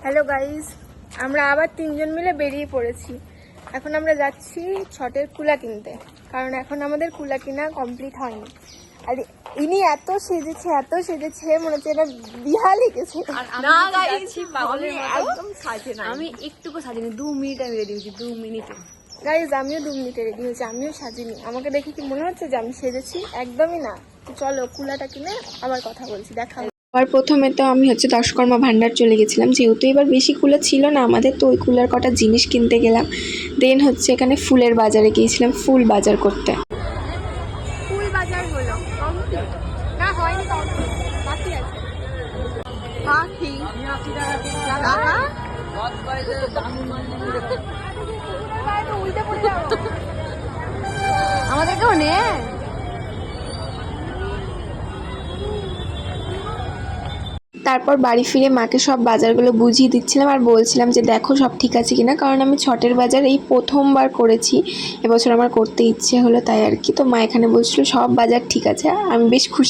Hello guys, আমরা আবার তিনজন মিলে বেরিয়ে পড়েছি। এখন আমরা যাচ্ছি ছটের কুলা কিনতে, কারণ এখন আমাদের কুলা কিনা কমপ্লিট হয়নি। আর ইনি এত সেজেছে মনে হচ্ছে এটা বিহা লেগেছে। আমি একটুকু সাজিনি, 2 মিনিট আমি রেডি হয়েছি, 2 মিনিটে। গাইস, আমিও 2 মিনিটে রেডি হয়েছি, আমিও সাজিনি। আমাকে দেখে কি মনে হচ্ছে যে আমি সেজেছি? একদমই না। তো চলো কুলাটা কিনে আবার কথা বলছি, দেখা। আর প্রথমে তো আমি দশকর্মা ভান্ডার চলে গেছিলাম, যেহেতু এবার বেশি কুলা ছিল না আমাদের, তো ওই কুলার কটা জিনিস কিনতে গেলাম। দেন এখানে ফুলের বাজারে গিয়েছিলাম ফুল বাজার করতে। ফুল বাজার হলো কমপ্লিট না, হয়নি, কমপ্লিট বাকি আছে। উল্টে পড়ে যাবো। আমাদেরকেও নে। তারপর বাড়ি ফিরে মাকে সব বাজারগুলো বুঝিয়ে দিচ্ছিলাম আর বলছিলাম যে দেখো সব ঠিক আছে কিনা, কারণ আমি ছটের বাজার এই প্রথমবার করেছি, এবছর আমার করতে ইচ্ছে হলো তাই আর কি। তো মা এখানে বলছিল সব বাজার ঠিক আছে, আমি বেশ খুশি।